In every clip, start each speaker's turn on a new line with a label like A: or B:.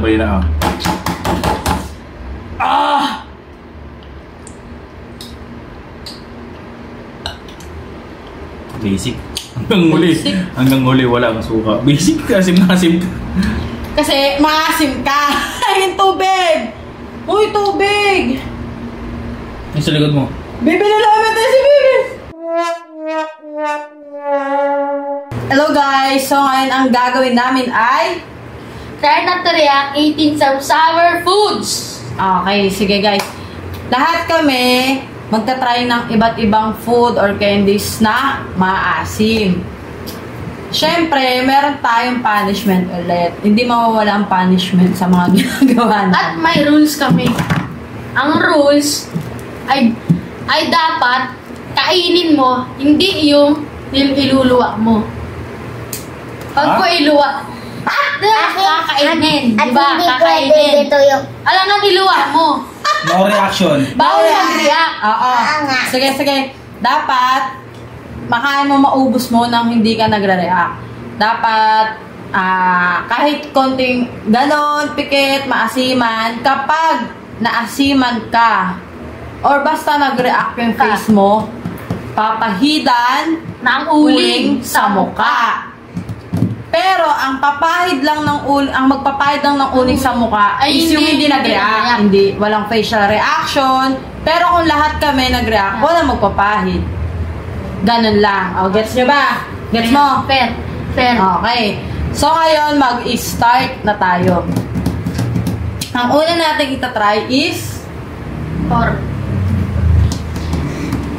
A: sabay na. Basic. Hanggang huli wala kang suka. Basic kasi maasim ka.
B: Kasi maasim ka. Yung tubig. Uy, tubig.
A: Yung sa likod mo.
B: Bibi na namin tayo si Bibi. Hello guys. So ngayon ang gagawin namin ay
C: try not to react eating some sour foods.
B: okay, sige guys. Lahat kami magta-try ng iba't ibang food or candies na maasim. Siyempre, meron tayong punishment ulit. Hindi mawawala ang punishment sa mga ginagawa natin.
C: At may rules kami. Ang rules ay dapat kainin mo, hindi yung iluluwa mo. Pag ko iluwa, kakainin. Diba? Kakainin. Alam nga iluwa mo.
A: No reaction.
C: Bawal mag-react.
B: Oo. Sige, sige. Dapat, makain mo, maubos mo nang hindi ka nagre-react. Dapat, kahit konting ganon, pikit, maasiman, kapag naasiman ka, or basta nag-react yung face mo, papahidan
C: ng uling sa mukha.
B: Pero ang papahid lang ng ang magpapahid lang ng uling sa mukha
C: ay
B: is yung hindi nag-react. Hindi, walang facial reaction. Pero kung lahat kami nag-react, walang magpapahid. Ganun lang. O, gets nyo ba? Gets mo?
C: Fair. Fair.
B: Okay. So, ngayon, mag-start na tayo. Ang una natin itatry is
C: Or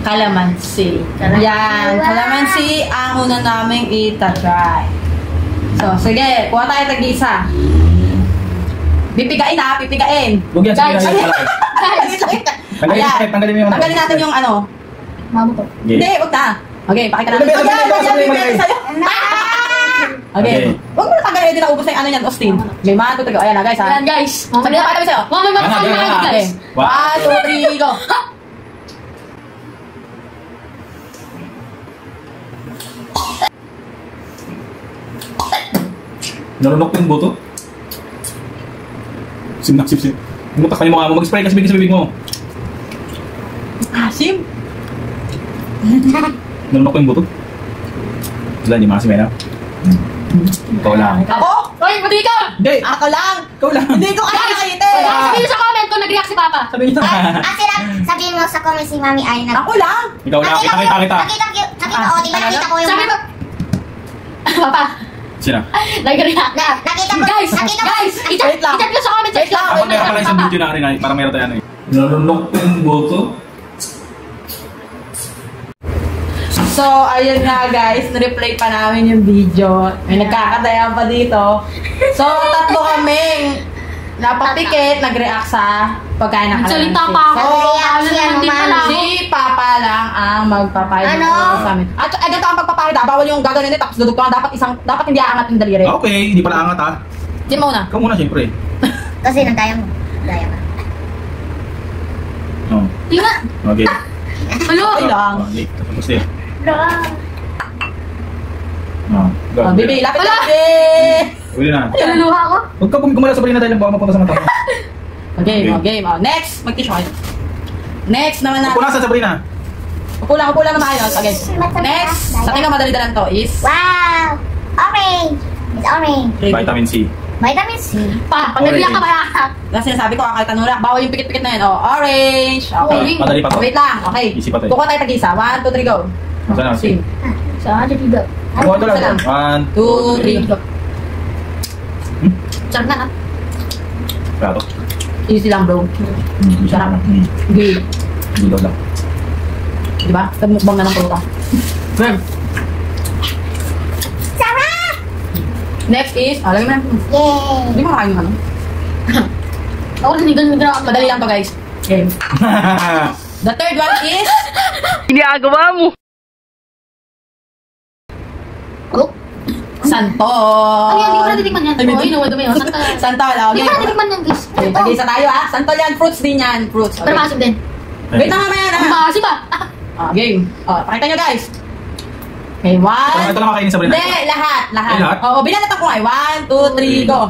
B: calamansi. Yan. Calamansi ang una naming itatry. So, sige. Kuha tayo tag-isa. Pipigain ha. Pipigain.
A: Huwag yan.
C: Guys.
A: Tanggalin mo yung
B: Tanggalin natin yung ano.
C: mamo to.
B: Hindi, huwag na. Okay, pakita natin. Okay. Huwag mo na tanggalin. Hindi na ubos na yung ano yan, Austin. Okay, 1, 2, 3, go. Ayan na, guys ha.
C: Ayan, guys.
B: Sabi na, pakita mo sa'yo.
C: Mamay, guys.
B: 1, 2, 3, go.
A: Narunok yung buto? Sim. Mutak pa yung mukha mo. Mag-spray kasi bigay sa bibig mo.
B: Asim?
A: Narunok yung buto? Wala, hindi maasim na. Ikaw lang.
B: Ako?
C: Hoy, pati ikaw!
A: Hindi!
B: Ako lang!
A: Ikaw lang!
B: Hindi ko kaya nakita eh!
C: Sabihin sa comment kung nag-react si Papa.
A: Sabi niyo.
D: Sabihin mo sa comment si Mami ay
B: Ako lang!
A: Ikaw lang. Kita.
D: Nakita ko, di ba nakita ko yung...
C: Sabi mo. Papa.
A: Sino?
C: Nag-react.
D: Nakita ko,
C: Guys!
B: Wait lang.
C: I-chat nyo sa comment
B: Wait lang.
A: Ako meron pala isang video na rin para meron tayo ano eh. Narunok yung buto?
B: So, ayun nga guys, na-replay pa namin yung video. May nagkakatayan pa dito. So, tatlo kaming napapikit, nag-react sa pagkain ng calamansi.
C: Salita pa ako.
B: Si Papa lang ang magpapahid sa amin. At ganito ang pagpapahid ha. Bawal yung gagawin tapos dudugtungan. Dapat hindi aangat yung daliri.
A: Okay, hindi pala angat ha.
B: Sino muna?
A: Ikaw muna siyempre.
D: Kasi nagkaya mo. Daya ka.
A: Oh.
C: Tingnan.
A: Okay.
C: Ano?
B: Okay lang.
A: Tapos din. Oh,
B: Bibi, lapit
C: Wala.
B: na. Bibi!
A: Uli na.
C: Naluluha ko.
A: Huwag ka gumala sa balina dahil baka mapunta sa mata mo.
B: Okay, game. Next, mag-tissue kayo. Next naman natin.
A: Upo na sa balina.
B: Upo lang na maayos. Okay. Next, sa tingin madali-dalan to is
D: Wow! Orange! It's orange.
A: Vitamin C.
D: Vitamin C.
C: Pag nag-react ka ba?
B: kasi sinasabi ko, kahit tanura, bawal yung pikit-pikit na yun. Oh, orange. Okay.
A: Madali pa to.
B: Wait lang. Okay.
A: Easy pa to eh.
B: Kukuha tayo tag-isa. 1, 2, 3, go.
A: Saan na?
B: Sim.
C: Saan? Dito.
A: Kuha ito lang. 1,
B: 2, 3.
C: Sarap na.
A: Prato.
B: Easy lang, bro. Sarap. Okay.
A: Dito lang.
B: Diba? Tagmukbang na ng pruta. Good.
D: Sarap!
B: Next is, alam mo na.
D: Yay!
B: Hindi mo kakain yung ano.
C: Ako nanigan ako.
B: Madali lang to, guys. Okay. The third one is Santol.
C: Ay, hindi ko na titikman yan. Oh, dumi.
B: Santol,
C: Hindi
B: okay.
C: ko na titikman yan, guys.
B: Okay, tag-isa tayo ha. Santol yan, fruits din yan. Fruits.
C: Pero masim din.
B: Wait na mamaya na.
C: Masim ba?
B: Game. Pakita nyo guys. Okay, 1.
A: Ito lang makainin sa balina.
B: Hindi, lahat.
A: Lahat?
B: Oo, binanatan ko nga. 1, 2, 3, go.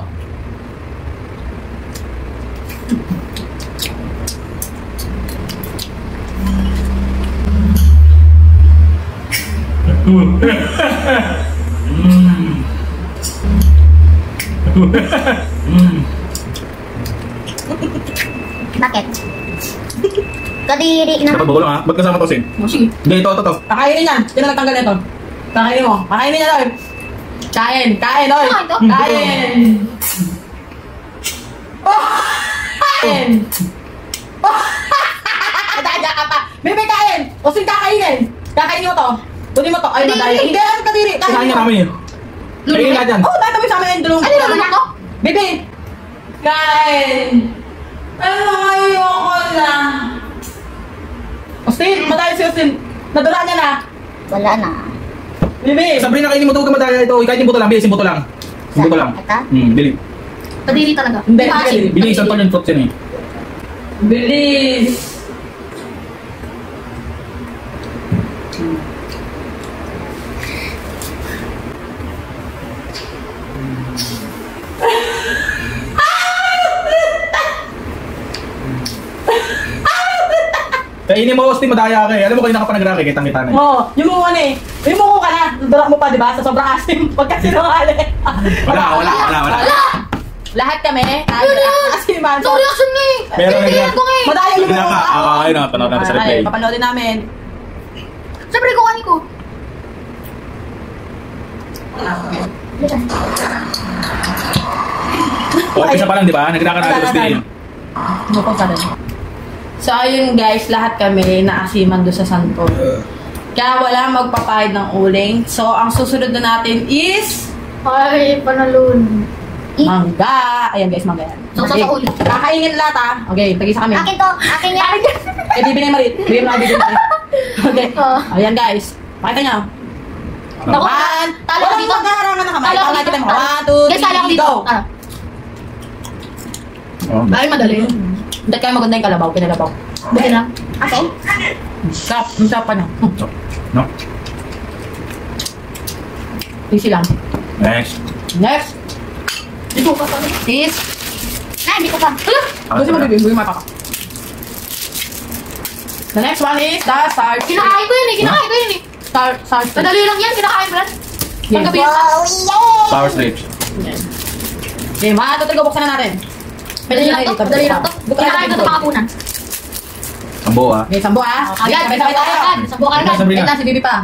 D: Bakit? Kadiri na.
A: Dapat bulo ha? Ba't kasama to, Sin?
B: Oh, sige.
A: Hindi, ito.
B: Kakainin yan. Sino nagtanggal nito? Kakainin mo. Kakainin niya, Loy. Kain, Loy.
C: Ano ito?
B: Kain. Oh! Kain. Oh! Nadaya ka pa. Bebe, kain. O sige, kakainin. Kakainin mo to. Kunin mo to. Ay,
C: Kadiri.
B: nadaya. Hindi, ano kadiri.
A: Kinain niya namin yun. Kainin natin.
B: Oh, dahil kami sa amin yung dulong.
C: Ano yung lulunok ko?
B: Bebe. Kain. Ano, ayoko na. Austin, madaya si Austin. Nadala niya na.
D: Wala na.
B: Bebe.
A: Sabrina, kainin mo to, huwag ka madaya ito. Kahit yung buto lang, bilis yung buto lang. Yung buto lang.
D: Ito?
A: Bili.
C: Kadiri talaga.
B: Hindi,
C: Maasim.
B: hindi.
A: Bili, isang ton yung fruits yan eh.
B: Bilis.
A: Kainin mo, Austin, madaya ka eh. Alam mo, kayo nakapanag-raki, kitang-kita na eh.
B: Oo, yung muko na eh. Yung muko ka na. Nadala mo pa, di ba? Sa sobrang asim. Pagkasinungali.
A: Wala.
B: Lahat kami. Asiman.
C: Ito reaction niya eh.
A: Meron
C: Hindi
A: na
C: yan ko eh.
B: Madaya yung
A: Wala
B: muko.
A: ka. Ayun na, panood natin sa replay.
B: Papanoodin namin.
C: Siyempre ko kanin ko.
A: Okay, isa pa lang, di ba? Nagkita ka na agad, Austin.
B: Muko ka rin. So, ayun guys, lahat kami naasiman doon sa Santol. Kaya wala magpapahid ng uling. So, ang susunod na natin is
C: Ay, panalun.
B: mangga. Ayan guys, mangga yan.
C: So, sa uling.
B: Kakainin lahat ah. Okay, tagisa kami.
D: Akin to. Akin yan.
B: Eh, bibigay mo rin. Bibigay mo na bibigay mo rin. Okay.
C: Oh.
B: Ayan guys. Pakita niyo.
C: Naku,
B: One.
C: talo ako
B: Walang
C: dito.
B: maghaharangan ng kamay.
C: Talo ako
B: Talo
C: dito.
B: kita mo. 1, 2,
C: Guys, talo ako
B: 3,
C: dito.
B: go.
C: Ano?
A: Oh,
C: Ay, madali.
B: Hindi kayo maganda yung kalabaw. Kinalabaw.
C: Buti na.
D: Okay.
B: Sarap. Ang sarap pa niya.
A: No?
B: Easy lang.
A: Next.
B: Next
C: Dito ka pa.
B: is
D: Ah, hindi ko pa.
B: gusto mo bibigay. Bibigay mo pa. The next one is the star.
C: Kinakain ko yun eh. Kinakain ko yun eh.
B: Star.
C: Madali lang yan. Kinakain ko lang.
B: Yeah.
C: Paggabi.
D: Wow, yay!
A: Power strips.
B: Okay, mga tutuloy buksan na natin.
C: Madali lang to. Madali lang to. Kinakain ko ito pangapunan.
A: Sambo ah.
B: Okay, sambo ah. Okay,
C: Agad.
B: sabay-sabay tayo.
C: Sambo ka agad.
A: Sabrina.
B: Wait lang, si Bibi pa.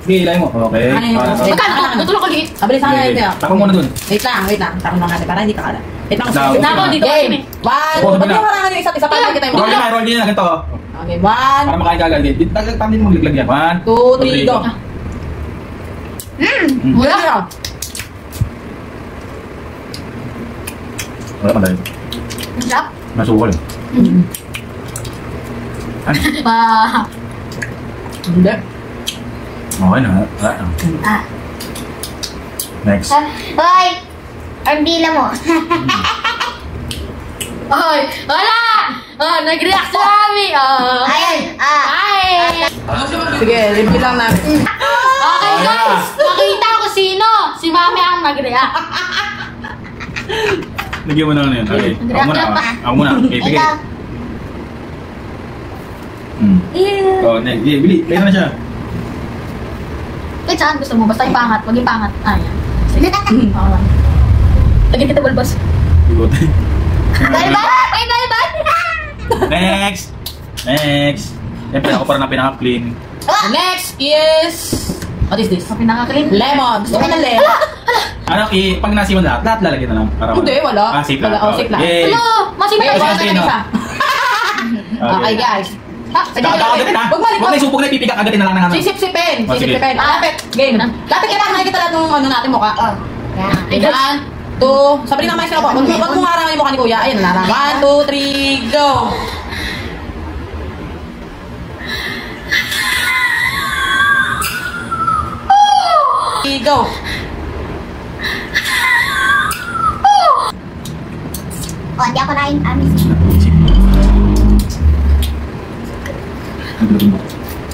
A: Sige, ilay mo. Okay.
B: Ano yun?
A: Ah,
C: Magkano? Tutulog ko liit.
B: Mabilis lang natin tayo.
A: Tako muna dun.
B: Wait lang. Takon lang natin para hindi ka kala. Wait lang.
A: Now,
C: Nako, dito
B: Game.
C: kami.
B: One.
A: Oh,
B: Ba't
A: sabi
B: yung
A: na.
B: harangan yung isa't isa para kita yung
A: Roll din na ganito.
B: Okay, 1,
A: Para makain ka agad. Tama din mo magliglag yan. 1,
B: 2, 3, go.
C: Wala.
A: Wala pa dahil.
C: Sarap.
A: Nasukol.
C: Ah.
B: Hindi.
A: Okay na. Wala na.
C: Ah.
A: Next.
D: Hoy! Ang dila mo.
C: Ay, wala! Oh, nag-react sa kami. Oh.
D: Ayan. Ah.
C: Ay!
B: Sige, review lang natin.
C: Okay guys, makita ko sino. Si Mami ang nag-react.
A: Lagyan mo na ano yun. Okay. Ako muna. Ako muna. Okay, bigay.
D: Ito.
A: Oh, next. Bili. Bili na siya.
C: Wait, saan gusto mo? Basta yung pangat. Huwag yung pangat. Ayan. Sige. Okay. Lagyan kita bulbos.
A: Bigot.
D: Balbal! Ay, balbal!
A: Next. Next. Siyempre ako parang na pinaka-clean.
B: Next is... What is this?
C: Okay, nakaka-clean.
B: Lemon. Gusto ko ng lemon.
A: Ano, pag nasiman lahat lalagyan na lang. Para
B: Hindi, wala.
A: Ah, safe lang.
B: Wala, oh, safe lang.
A: Yay.
C: Hello! Masipag
B: Okay,
A: Kasi
C: ka.
A: kasi
B: okay,
A: no.
B: isa. Okay, guys.
A: Agatin na.
B: Huwag
A: Huwag na isupog na ipipigak. Agatin na lang ng ano.
B: Sisip-sipin.
A: Oh, sige.
B: Sisip-sipin. Lapit. Game. Lapit ka lang. Nakikita lahat ng ano natin mukha.
D: Oh. Yan.
B: 1, 2. Sabi na may sila po. Huwag mong harangin yung mukha ni Kuya. Ayun na lang. 1, 2, 3, go. Go.
D: Oh, hindi ako nain. Amis.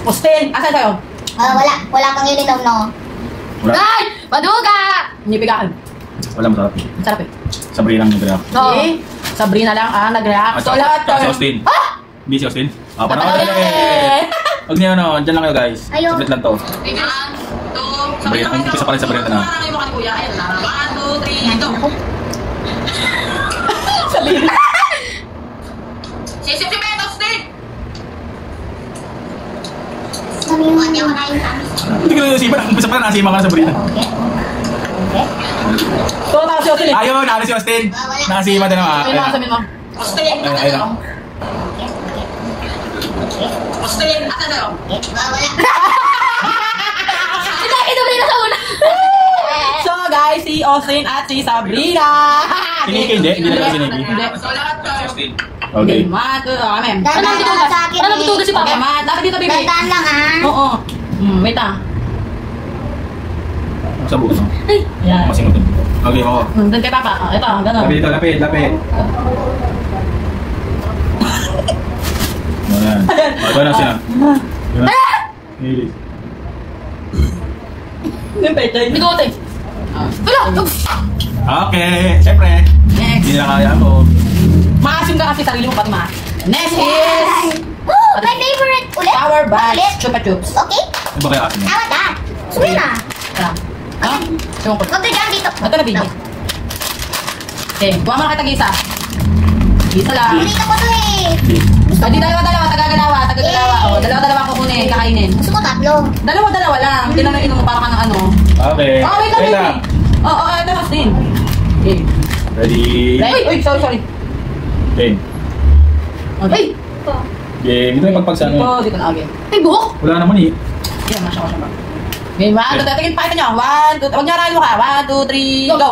B: Austin, asan kayo?
D: Wala. Wala kang ininom, no?
A: Wala.
C: Guys! Maduga!
B: Nipigaan.
A: Wala masarap.
B: Sarap eh.
A: Sabrina ang nagreact.
C: Oo.
B: Okay. Sabrina lang nag-react. So, lahat
A: Si Austin. Hindi si Austin. Panoorin ulit. Huwag niyo ano, dyan lang kayo guys.
D: Ayun.
A: Saglit lang to. Sabrina, umpisa pa rin Sabrina na.
D: Hindi ako nain amis.
A: Hindi ko na isipan. Umpisa pa rin, nasima ka na Sabrina.
D: Okay. Okay.
B: So, tapos si Austin.
A: Ayun, nalo si Austin. Nasima din naman.
B: Sabihin mo.
A: Ayun lang.
D: Okay. Wala.
C: Ito rin na sa una.
B: So, guys, si Austin at si Sabrina.
A: Siniki, hindi na kasi siniki.
B: Hindi.
A: Austin. Okay.
B: Mat, kami.
D: Dahan lang sa akin.
C: Ano nagtutugas si
B: Okay,
C: Papa?
B: Mat. Dapat dito, baby.
D: Dahan lang
B: Oo. Wait
A: Sa bukas.
B: Yan.
A: Masingot. Okay, oo.
B: Doon kay Papa. Ito, gano'n.
A: Lapit ito, lapit. Ayan. Ito na sila. Hilis.
C: Bigote. Wala.
A: Okay, siyempre.
B: Next.
A: Hindi na kaya ako.
B: Maasim ka kasi sarili mo pati maas. Next is
D: My favorite ulit.
B: Power Bites
D: Ulit.
B: Chupa Chups.
D: Okay.
A: Ano ba kaya asin mo?
D: Tama ka. Sumin na.
B: Ito. Ha? Siyon ko.
D: Huwag ka dyan dito.
B: Ito na, baby. Okay, buha mo na kita gisa. Gisa lang.
D: Dito ko to eh.
B: Hindi dalawa, tagagalawa. O, dalawa kukunin, kakainin.
D: Gusto ko tatlo.
B: Dalawa lang. Hindi na inom mo para ka ng ano.
A: Okay.
B: Oh, wait lang, baby. Oo, ito mas din. Okay.
A: Ready?
B: Uy, sorry.
A: Okay.
B: Okay.
A: Game. Ito yung magpagsano.
B: Dito na, okay.
C: Ay, buhok.
A: Wala naman eh.
B: Yan, masya ko siya ba? Okay, 1, 2, 3, tingin, pakita nyo. 1, 2, huwag nyo arahin mo ka. 1, 2, 3, go!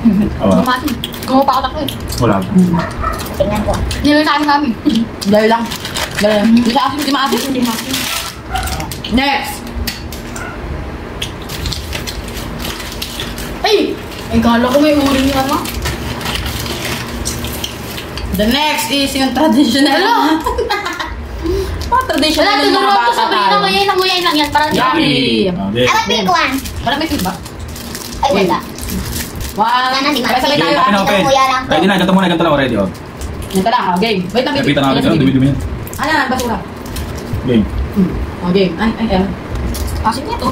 C: Gumati. Gumapakat ako eh.
A: Wala.
D: Tingnan ko.
C: Nilalakain kami.
B: Dahil lang. Hindi siya asin, hindi maasin. Next!
C: Ay! Ay, kala ko may uring yung ano.
B: The next is yung traditional.
C: Wala.
B: Mga traditional
C: Wala,
B: ng mga
C: tinuro ko
B: bata
C: Sabrina.
B: tayo.
C: Nguyain lang yan. Parang
B: Yummy!
A: Okay.
D: I want big one.
B: Wala may feedback.
D: Ay, wala.
B: One,
D: Sana, di
B: sabay-sabay
A: Game,
B: tayo.
A: open,
B: ah.
A: open.
D: Kuya lang to.
A: Ready na, ganito muna, ganito lang. Ready, oh.
B: Ito lang, game. Wait lang, baby.
A: Kapitan namin ito, dumi-dumi yan.
B: Ano na, basura.
A: Game.
B: Game. Ay.
C: Asin niya to.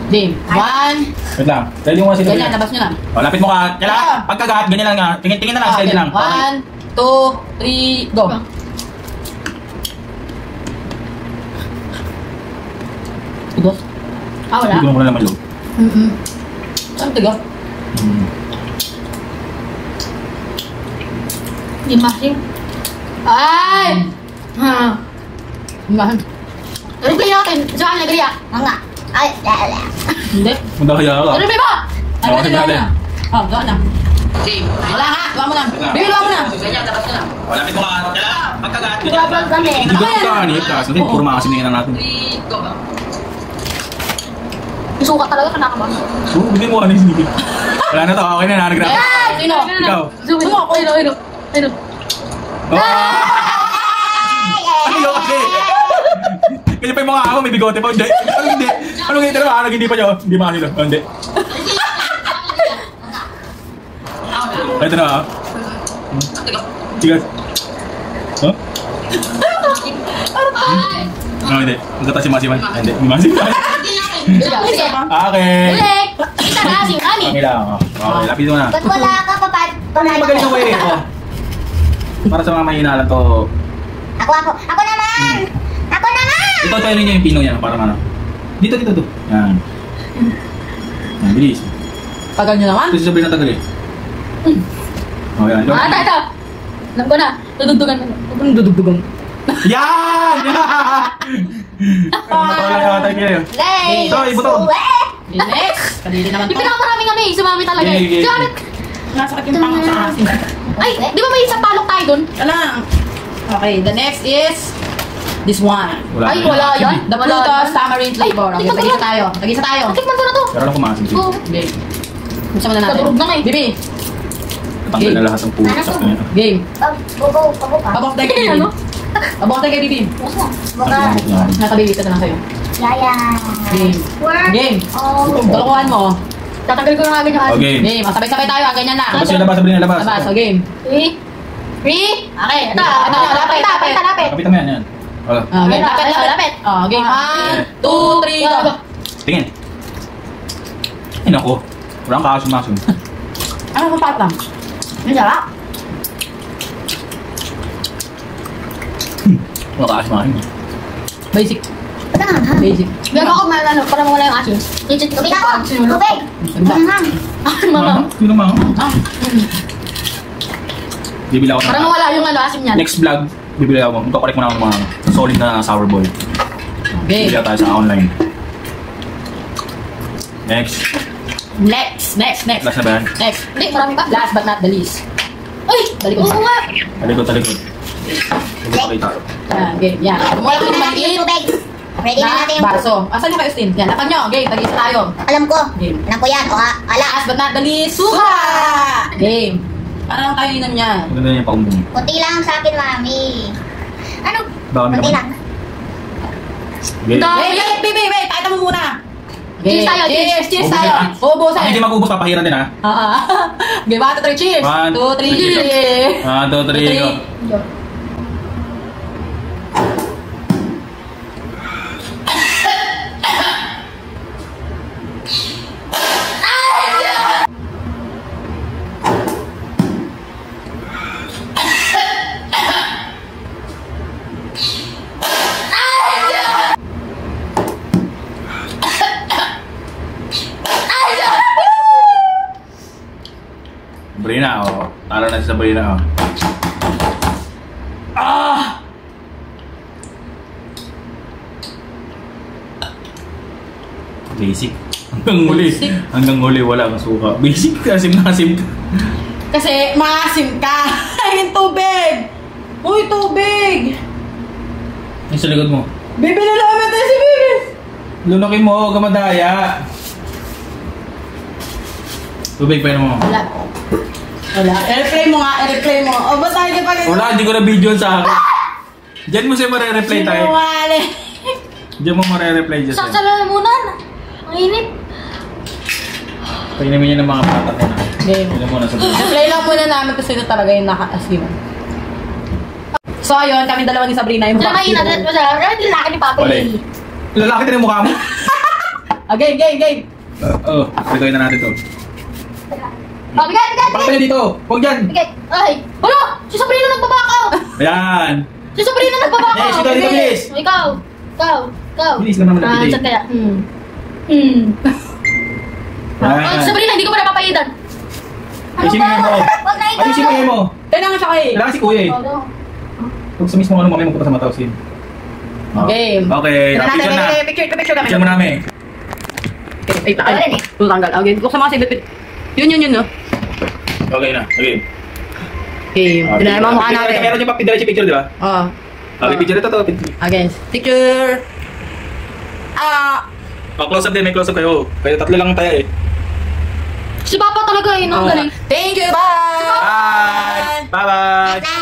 B: Game. 1.
A: Wait lang. Ready mo kasi.
B: Ganyan, labas nyo lang.
A: Oh, lapit mo ka. Kaya
B: Yeah.
A: pagkagahat, ganyan lang nga. Tingin na lang, steady lang.
B: 1, 2, 3, go. Tigos?
C: Wala.
A: Hindi ko muna naman loob.
B: Saan tigos?
C: Hindi masin. Ay! Ha.
B: Mahal.
C: Replay natin. Saan nag-react?
D: Nga. Ay, wala.
B: Hindi.
A: Magdakaya ka.
C: Replay mo!
B: Ano
A: Okay,
B: na?
A: natin.
B: Doon na. Wala ha, luwa mo na. Baby, luwa mo na.
A: Oh, lapit mo ka. Kaya pagkagahat, ganyan
D: Trouble
A: lang.
D: kami.
A: Hindi ko ito kahanip kasi puro mga kasiningan natin.
C: Isukat talaga ka nakaba.
A: So, bigyan mo ano yung sneaky. Wala na to, okay na, nanagrap.
B: Ay, sino?
A: Ikaw.
C: Zoom in. Ayun.
A: Ano yun kasi? Kaya pa yung mga ako, may bigote pa. Hindi. Hindi? Anong hindi naman? Anong hindi pa nyo? Hindi makasilo. Hindi. Ito na ha. Sige. Huh? No, hindi. Magkata si Masiman. Hindi. Hindi Masiman.
C: Sige.
A: Okay.
C: Ulit! Kita na, asin kami.
A: Okay lang. Okay, lapit mo na.
D: Ba't wala ka pa pa?
A: Magaling ako eh. Oh. Para sa mga mahina lang to.
D: Ako naman! Ako naman!
A: Ito, tayo ninyo yung pino yan. Para ano. Dito. Yan. Yan, bilis.
B: Tagal nyo naman.
A: Ito si Sabrina tagal eh. Oh, yan.
C: Ito. Alam ko na. Tudugdugan mo.
B: Anong dudugdugan?
A: Yan! Matawala ka tayo kayo.
D: Lay!
A: Ito, ibuto.
B: Next! Kadili naman
C: Yung
B: to.
C: pinakamarami kami, sumami talaga eh.
A: Okay.
C: Sumami.
B: Nasakit yung pangak sa asin.
C: Ay, di ba may isang palok tayo dun?
B: Wala. Okay, the next is this one.
C: Ay, wala yan.
B: The Plutos Tamarind flavor. Okay, tagisa tayo. Tagisa tayo.
C: Tikman ko na to.
A: Pero lang kumasin.
C: Oo.
B: Game. Buksan mo na natin.
C: Kadurog na nga eh.
B: Bibi,
A: Tatanggal na lahat ng puso sa kanya.
B: game.
D: Pabo ka.
B: Pabok tayo kay Bibi.
C: Ano?
B: Pabok tayo kay Bibi.
D: Mukha.
B: Nakabibi, ito na sa'yo.
D: Yaya.
B: Game.
D: Work.
B: Game.
D: Oh.
B: Dalakuhan mo.
C: Tatanggal ko na agad yung asin.
A: Okay.
B: Game. Sabay-sabay tayo. Ganyan na.
A: Labas yung labas, Sabrina, labas.
B: Labas. So, game.
C: 3. Okay, ito.
B: Lapit.
A: Kapitan mo yan, yan. Oh.
B: Game. Lapit. Game. 1, 2, 3, go.
A: Tingin. Ay, naku. Walang kakasum-masum.
B: Ano ba patang?
C: Ang sarap.
A: Walang kakasum-masum.
B: Basic.
D: Ito na nga.
B: Basic.
C: Gano'n ako ano, para mawala yung asin. Ichit ko.
D: Tubig ako. Tubig. Manghang.
C: Mga.
A: Yun naman.
B: Ah.
A: Bibili ako ng...
C: Para mawala yung ano, asin niyan.
A: Next vlog, bibili ako. Magkakorek mo na ako ng mga solid na sour ball.
B: Okay.
A: Bibili tayo sa online. Next.
B: Next.
A: Last na ba yan?
B: Next.
C: Hindi, marami pa.
B: Last but not the least.
C: Uy!
B: Talikod.
C: Oo nga.
A: Talikod. Huwag pakita.
B: Game. Yan. Wala ko naman
D: Yung tubig. Ready na natin yung
B: baso. Asan yung kayo, Stin? Yan. Lapan nyo. Game. Tag-isa tayo.
D: Alam ko.
B: Game.
D: Alam ko yan. O ha.
B: Last but not the least. Suka! Game. Parang tayo inom yan.
A: Maganda niya paumbong.
D: Kunti lang sa akin, mami. Ano?
A: Baka may
D: Kunti
A: naman.
D: lang.
A: Okay.
B: Wait. Tayo mo muna.
C: Cheers tayo,
B: Cheers
A: Ubusin,
B: tayo.
A: ah.
B: Ubusin.
A: Ang hindi mag-ubos, papahiran din ha.
B: Game. 1, 2, 3. Cheers.
A: 1,
B: 2, 3.
A: 1, 2, 3, go. Sabrina, oh. Tara na si Sabrina, oh. Ah! Basic.
B: Basic.
A: Hanggang huli, wala kang suka. Basic, asim-asim.
B: Kasi maasim ka. Ay, yung tubig. Uy, tubig.
A: Yung sa likod mo.
B: Bibili namin tayo si Bibi.
A: Lunukin mo, gamadaya. Tubig pa yun mo.
B: Wala. Airplay mo nga. O, ba tayo pa rin?
A: Wala, hindi ko na video sa akin. Diyan mo siya mare-replay tayo.
B: Sinungaling.
A: Diyan mo mare-replay dyan.
C: Saksa na muna. Ang init.
A: Painamin niya ng mga patak na.
B: Game.
A: Yun mo na sa buhay.
B: Airplay lang muna namin kasi ito talaga yung naka-asiman. So, ayun, kami dalawa ni Sabrina yung
C: Saan mainit? Masarap. Ang lalaki ni Papa.
A: Wala eh. Lalaki din yung mukha mo.
B: Game.
A: Oo, pagkawin na natin to.
C: Bigat.
A: Pakita niyo dito. Huwag dyan.
C: Bigat. Ay. Hala! Si Sabrina nagbabakaw.
A: Ayan.
C: Si Sabrina nagbabakaw.
A: Yes, ikaw dito, bilis.
C: Ikaw.
A: Bilis naman na
C: Saan kaya?
A: Ayan.
C: Sabrina, hindi ko pa napapaidan.
A: Ayusin mo yung mo.
D: Huwag na ito.
A: Ayusin mo yung mo.
B: Kailangan siya kayo.
A: Kailangan si kuya eh. Huwag sa mismo ano mamaya magpunta sa mataw sin.
B: Game.
A: Okay. Picture na.
B: Picture kami.
A: Picture mo namin.
B: Ay, tanggal. Okay, buksan mo kasi bit. Yun, no?
A: Okay na. Okay.
B: Okay, pinala mo mukha natin.
A: Meron yung papidalit yung picture, di ba?
B: Oo.
A: Okay, picture ito to.
B: Again, picture.
A: Close up din. May close up kayo. Kaya tatlo lang tayo eh.
C: Si Papa talaga eh, no? Ang galing.
B: Thank you, bye!
A: Bye! Bye-bye!